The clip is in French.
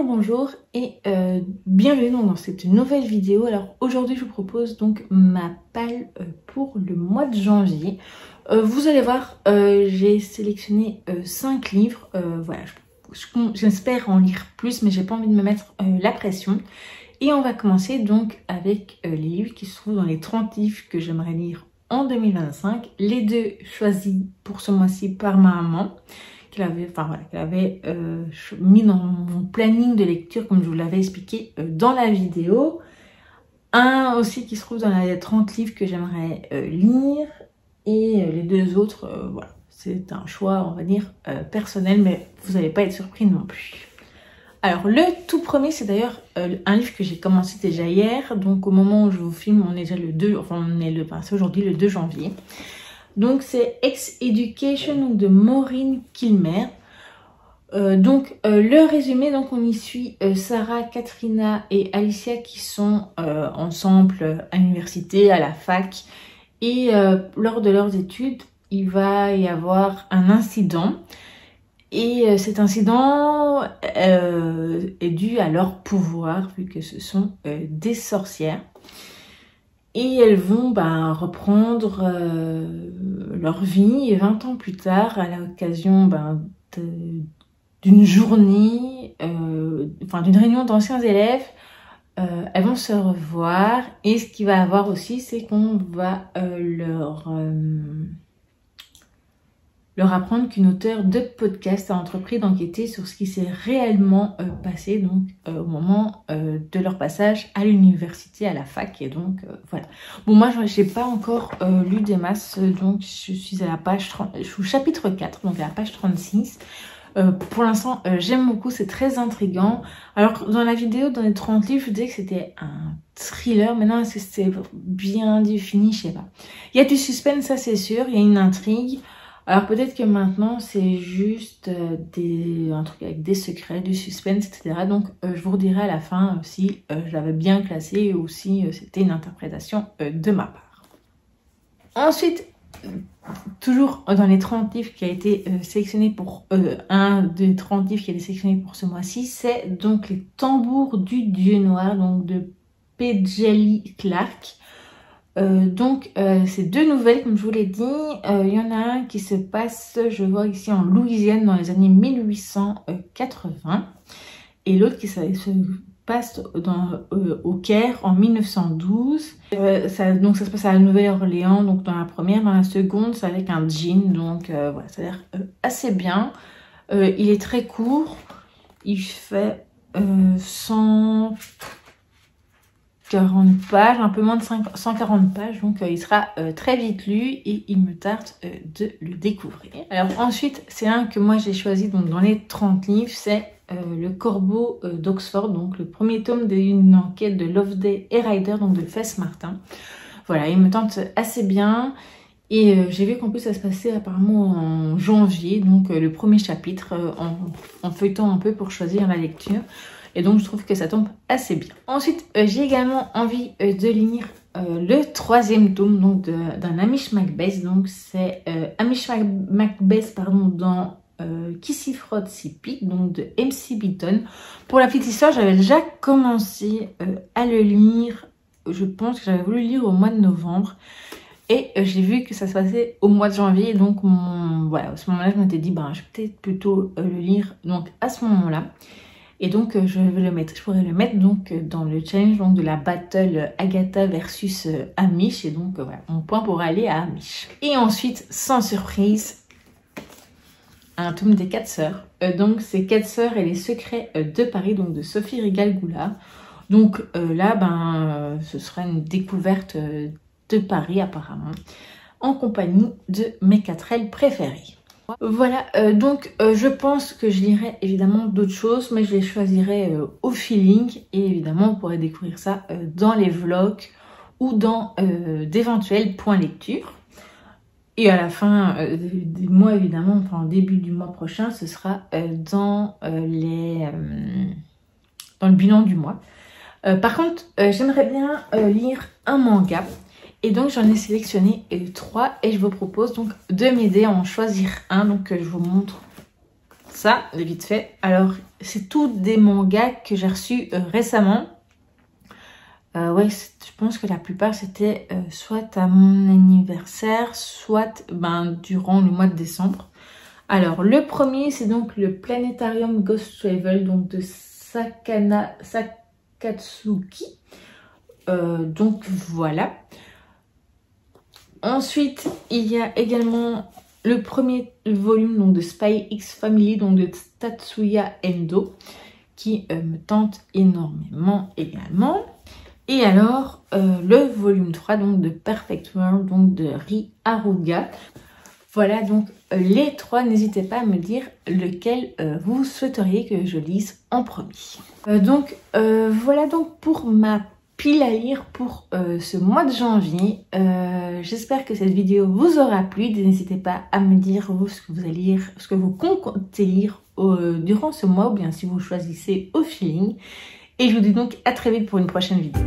Bonjour et bienvenue dans cette nouvelle vidéo. Alors aujourd'hui je vous propose donc ma palle pour le mois de janvier. Vous allez voir, j'ai sélectionné 5 livres. Voilà, j'espère en lire plus mais j'ai pas envie de me mettre la pression. Et on va commencer donc avec les livres qui se trouvent dans les 30 livres que j'aimerais lire en 2025. Les deux choisis pour ce mois-ci par ma maman, qu'elle avait mis dans mon planning de lecture comme je vous l'avais expliqué dans la vidéo. Un aussi qui se trouve dans les 30 livres que j'aimerais lire, et les deux autres, voilà, c'est un choix on va dire personnel, mais vous n'allez pas être surpris non plus. Alors le tout premier, c'est d'ailleurs un livre que j'ai commencé déjà hier, donc au moment où je vous filme on est déjà le 2, c'est aujourd'hui le 2 janvier. Donc c'est Ex Education de Maureen Kilmer. Le résumé, donc on y suit Sarah, Katrina et Alicia qui sont ensemble à l'université, à la fac, et lors de leurs études il va y avoir un incident, et cet incident est dû à leur pouvoir vu que ce sont des sorcières. Et elles vont reprendre leur vie, et 20 ans plus tard, à l'occasion d'une journée, d'une réunion d'anciens élèves, elles vont se revoir. Et ce qu'il va y avoir aussi, c'est qu'on va leur apprendre qu'une auteure de podcast a entrepris d'enquêter sur ce qui s'est réellement passé donc au moment de leur passage à l'université, à la fac. Et donc voilà. Bon, moi j'ai pas encore lu des masses, donc je suis à la page 30, je suis au chapitre 4, donc à la page 36. Pour l'instant j'aime beaucoup, c'est très intriguant. Alors dans la vidéo, dans les 30 livres, je vous disais que c'était un thriller, mais non, c'est bien défini, je sais pas. Il y a du suspense, ça c'est sûr, il y a une intrigue. Alors peut-être que maintenant c'est juste un truc avec des secrets, du suspense, etc. Donc je vous redirai à la fin si je l'avais bien classé ou si c'était une interprétation de ma part. Ensuite, toujours dans les 30 livres qui a été sélectionné pour un des 30 livres qui a été sélectionné pour ce mois-ci, c'est donc Les Tambours du Dieu Noir, donc de Pédjali Clark. C'est deux nouvelles comme je vous l'ai dit. Il y en a un qui se passe, je vois ici, en Louisiane dans les années 1880, et l'autre qui se passe au Caire en 1912. Ça se passe à la Nouvelle-Orléans, donc dans la première. Dans la seconde, c'est avec un djinn, donc voilà, ça a l'air assez bien. Il est très court, il fait 140 pages, un peu moins de 140 pages, donc il sera très vite lu et il me tarde de le découvrir. Alors ensuite, c'est un que moi j'ai choisi donc dans les 30 livres, c'est Le Corbeau d'Oxford, donc le premier tome d'une enquête de Loveday et Ryder, donc de Fess Martin. Voilà, il me tente assez bien, et j'ai vu qu'en plus ça se passait apparemment en janvier, donc le premier chapitre, en feuilletant un peu pour choisir la lecture. Et donc je trouve que ça tombe assez bien. Ensuite, j'ai également envie de lire le troisième tome donc d'un Hamish Macbeth. Donc c'est Hamish Macbeth dans Kissy Frog Sippy, donc de MC Beaton. Pour la petite histoire, j'avais déjà commencé à le lire. Je pense que j'avais voulu le lire au mois de novembre. Et j'ai vu que ça se passait au mois de janvier. Donc voilà, à ce moment-là, je m'étais dit, je vais peut-être plutôt le lire donc à ce moment-là. Et donc je pourrais le mettre donc dans le challenge donc de la battle Agatha versus Hamish. Et donc voilà, mon point pour aller à Hamish. Et ensuite, sans surprise, un tome des 4 sœurs. Donc c'est 4 sœurs et les secrets de Paris, donc de Sophie Rigal-Goulard. Donc là, ce sera une découverte de Paris apparemment, en compagnie de mes 4L préférées. Voilà, je pense que je lirai évidemment d'autres choses, mais je les choisirai au feeling, et évidemment on pourrait découvrir ça dans les vlogs ou dans d'éventuels points lecture. Et à la fin du mois, évidemment, enfin au début du mois prochain, ce sera dans le bilan du mois. Par contre, j'aimerais bien lire un manga. Et donc j'en ai sélectionné 3 et je vous propose donc de m'aider à en choisir un. Donc je vous montre ça, vite fait. Alors, c'est tous des mangas que j'ai reçus récemment. Ouais, je pense que la plupart c'était soit à mon anniversaire, soit durant le mois de décembre. Alors, le premier, c'est donc le Planétarium Ghost Travel, donc de Sakatsuki. Donc, voilà. Ensuite, il y a également le premier volume donc, de Spy X Family, donc de Tatsuya Endo, qui me tente énormément également. Et alors, le volume 3 donc, de Perfect World, donc de Ri Haruga. Voilà donc les trois, n'hésitez pas à me dire lequel vous souhaiteriez que je lise en premier. Voilà donc pour ma pile à lire pour ce mois de janvier. J'espère que cette vidéo vous aura plu. N'hésitez pas à me dire vous ce que vous allez lire, ce que vous comptez lire durant ce mois ou bien si vous choisissez au feeling. Et je vous dis donc à très vite pour une prochaine vidéo.